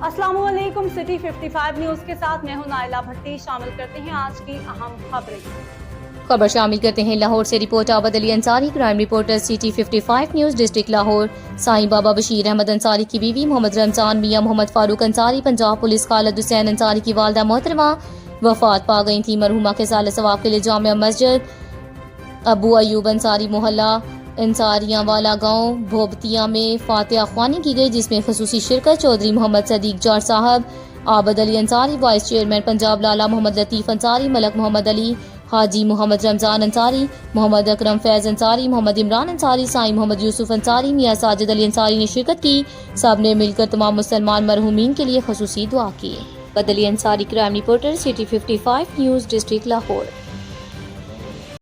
अस्सलाम वालेकुम। City 55 news के साथ मैं हूं नाइला भट्टी। शामिल करते हैं आज की अहम खबरें। शामिल करते हैं लाहौर से report Abid Ali Ansari, crime reporter city 55 news district Lahore. Sai Baba Bashir Ahmad Ansari की बीवी मोहम्मद रमजान मियां मोहम्मद फारूक अंसारी पंजाब पुलिस खालिद हुसैन अंसारी की वालदा मोहतरमा वफात पा गई थी। मरहुमा के साल सवाब के लिए जामिया मस्जिद अबू अयूब अंसारी मोहल्ला अंसारियां वाला गांव भोबतिया में फातिहा ख्वानी की गई, जिसमें खसूसी शिरकत चौधरी मोहम्मद सदीक जार साहब, आबद अली अंसारी वाइस चेयरमैन पंजाब, लाला मोहम्मद लतीफ़ अंसारी, मलक मोहम्मद अली, हाजी मोहम्मद रमजान अंसारी, मोहम्मद अकरम फैज़ अंसारी, मोहम्मद इमरान अंसारी, साईं मोहम्मद यूसुफ अंसारी, मियाँ साजिद अली अंसारी ने शिरकत की। सब ने मिलकर तमाम मुसलमान मरहूमीन के लिए खसूसी दुआ की। Abid Ali Ansari, crime reporter city 55 news district Lahore.